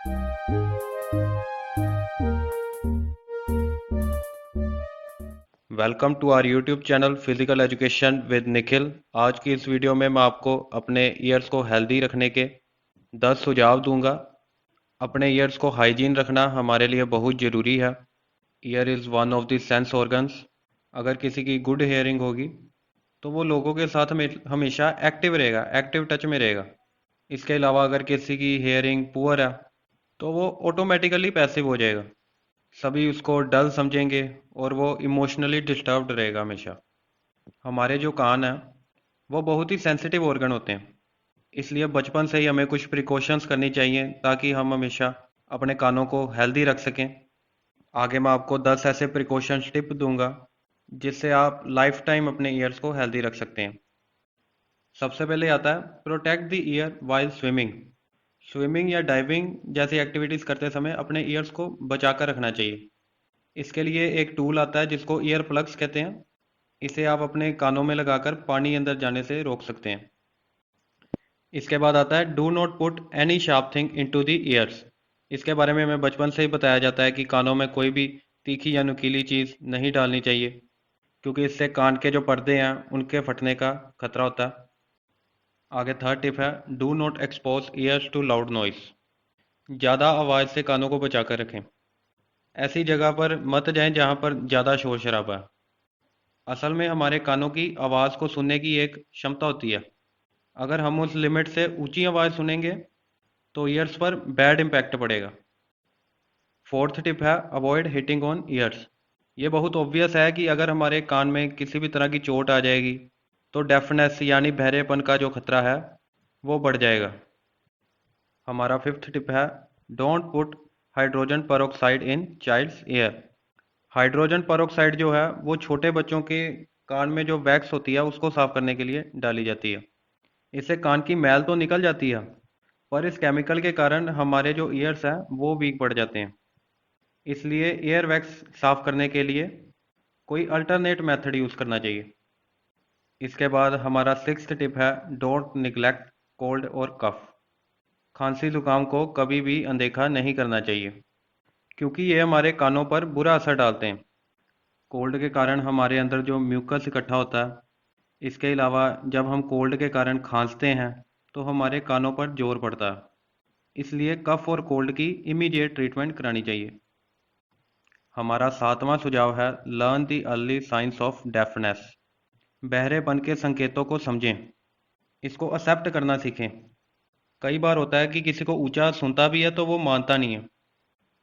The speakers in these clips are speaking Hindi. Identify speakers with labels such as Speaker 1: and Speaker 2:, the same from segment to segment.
Speaker 1: Welcome to our YouTube channel physical education with Nikhil. आज की इस वीडियो में मैं आपको अपने ईयर्स को हेल्दी रखने के 10 सुझाव दूंगा। अपने ईयर्स को हाइजीन रखना हमारे लिए बहुत ज़रूरी है। Year is one of the sense organs. अगर किसी की गुड हेयरिंग होगी तो वो लोगों के साथ हमेशा एक्टिव रहेगा, एक्टिव टच में रहेगा। इसके अलावा अगर किसी की हेयरिंग पुअर है तो वो ऑटोमेटिकली पैसिव हो जाएगा, सभी उसको डल समझेंगे और वो इमोशनली डिस्टर्ब्ड रहेगा हमेशा। हमारे जो कान हैं वो बहुत ही सेंसिटिव ऑर्गन होते हैं, इसलिए बचपन से ही हमें कुछ प्रिकॉशंस करनी चाहिए ताकि हम हमेशा अपने कानों को हेल्दी रख सकें। आगे मैं आपको 10 ऐसे प्रिकॉशंस टिप दूंगा जिससे आप लाइफ टाइम अपने ईयर्स को हेल्दी रख सकते हैं। सबसे पहले आता है protect the year while swimming. Swimming या डाइविंग जैसी एक्टिविटीज़ करते समय अपने ईयर्स को बचा कर रखना चाहिए। इसके लिए एक टूल आता है जिसको ईयर प्लग्स कहते हैं। इसे आप अपने कानों में लगाकर पानी अंदर जाने से रोक सकते हैं। इसके बाद आता है do not put any sharp thing into the years. इसके बारे में हमें बचपन से ही बताया जाता है कि कानों में कोई भी तीखी या नुकीली चीज़ नहीं डालनी चाहिए, क्योंकि इससे कान के जो पर्दे हैं उनके फटने का खतरा होता है। आगे थर्ड टिप है do not expose ears to loud noise. ज़्यादा आवाज़ से कानों को बचा कर रखें। ऐसी जगह पर मत जाएं जहां पर ज़्यादा शोर शराबा है। असल में हमारे कानों की आवाज़ को सुनने की एक क्षमता होती है। अगर हम उस लिमिट से ऊंची आवाज़ सुनेंगे तो ईयर्स पर बैड इम्पैक्ट पड़ेगा। फोर्थ टिप है अवॉइड हिटिंग ऑन ईयर्स। ये बहुत ऑब्वियस है कि अगर हमारे कान में किसी भी तरह की चोट आ जाएगी तो डेफनेस यानी बहरेपन का जो खतरा है वो बढ़ जाएगा। हमारा फिफ्थ टिप है don't put hydrogen peroxide in child's ear. Hydrogen peroxide जो है वो छोटे बच्चों के कान में जो वैक्स होती है उसको साफ करने के लिए डाली जाती है। इससे कान की मैल तो निकल जाती है, पर इस केमिकल के कारण हमारे जो ईयर्स हैं वो वीक पड़ जाते हैं। इसलिए ईयर वैक्स साफ करने के लिए कोई अल्टरनेट मेथड यूज़ करना चाहिए। इसके बाद हमारा सिक्स्थ टिप है डोंट निगलेक्ट कोल्ड और कफ। खांसी जुकाम को कभी भी अनदेखा नहीं करना चाहिए, क्योंकि ये हमारे कानों पर बुरा असर डालते हैं। कोल्ड के कारण हमारे अंदर जो म्यूकस इकट्ठा होता है। इसके अलावा जब हम कोल्ड के कारण खांसते हैं तो हमारे कानों पर जोर पड़ता है, इसलिए कफ और कोल्ड की इमीडिएट ट्रीटमेंट करानी चाहिए। हमारा सातवां सुझाव है learn the early science of deafness. बहरेपन के संकेतों को समझें, इसको एक्सेप्ट करना सीखें। कई बार होता है कि किसी को ऊंचा सुनता भी है तो वो मानता नहीं है,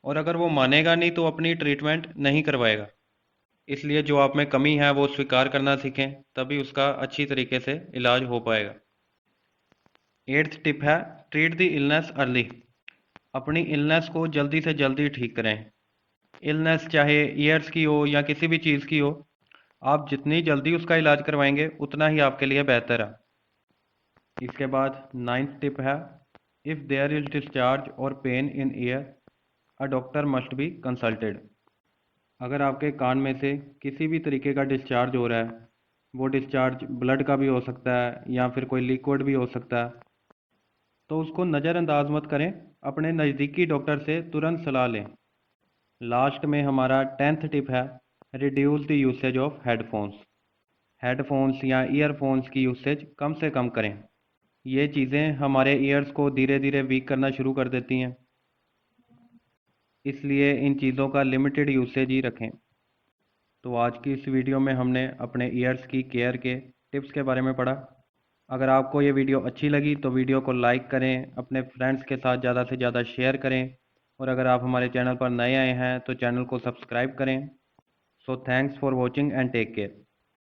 Speaker 1: और अगर वो मानेगा नहीं तो अपनी ट्रीटमेंट नहीं करवाएगा। इसलिए जो आप में कमी है वो स्वीकार करना सीखें, तभी उसका अच्छी तरीके से इलाज हो पाएगा। एट्थ टिप है ट्रीट द इलनेस अर्ली। अपनी इलनेस को जल्दी से जल्दी ठीक करें। इलनेस चाहे ईयर्स की हो या किसी भी चीज़ की हो, आप जितनी जल्दी उसका इलाज करवाएंगे उतना ही आपके लिए बेहतर है। इसके बाद नाइन्थ टिप है इफ़ देयर इज डिस्चार्ज और pain in year a doctor must be consulted. अगर आपके कान में से किसी भी तरीके का डिस्चार्ज हो रहा है, वो डिस्चार्ज ब्लड का भी हो सकता है या फिर कोई लिक्विड भी हो सकता है, तो उसको नज़रअंदाज मत करें, अपने नज़दीकी डॉक्टर से तुरंत सलाह लें। लास्ट में हमारा टेंथ टिप है reduce the usage of headphones. Headphones या ईयरफोन्स की यूसेज कम से कम करें। ये चीज़ें हमारे ईयर्स को धीरे धीरे वीक करना शुरू कर देती हैं, इसलिए इन चीज़ों का लिमिटेड यूसेज ही रखें। तो आज की इस वीडियो में हमने अपने ईयर्स की केयर के टिप्स के बारे में पढ़ा। अगर आपको ये वीडियो अच्छी लगी तो वीडियो को लाइक करें, अपने फ्रेंड्स के साथ ज़्यादा से ज़्यादा शेयर करें, और अगर आप हमारे चैनल पर नए आए हैं तो चैनल को सब्सक्राइब करें। So thanks for watching and take care.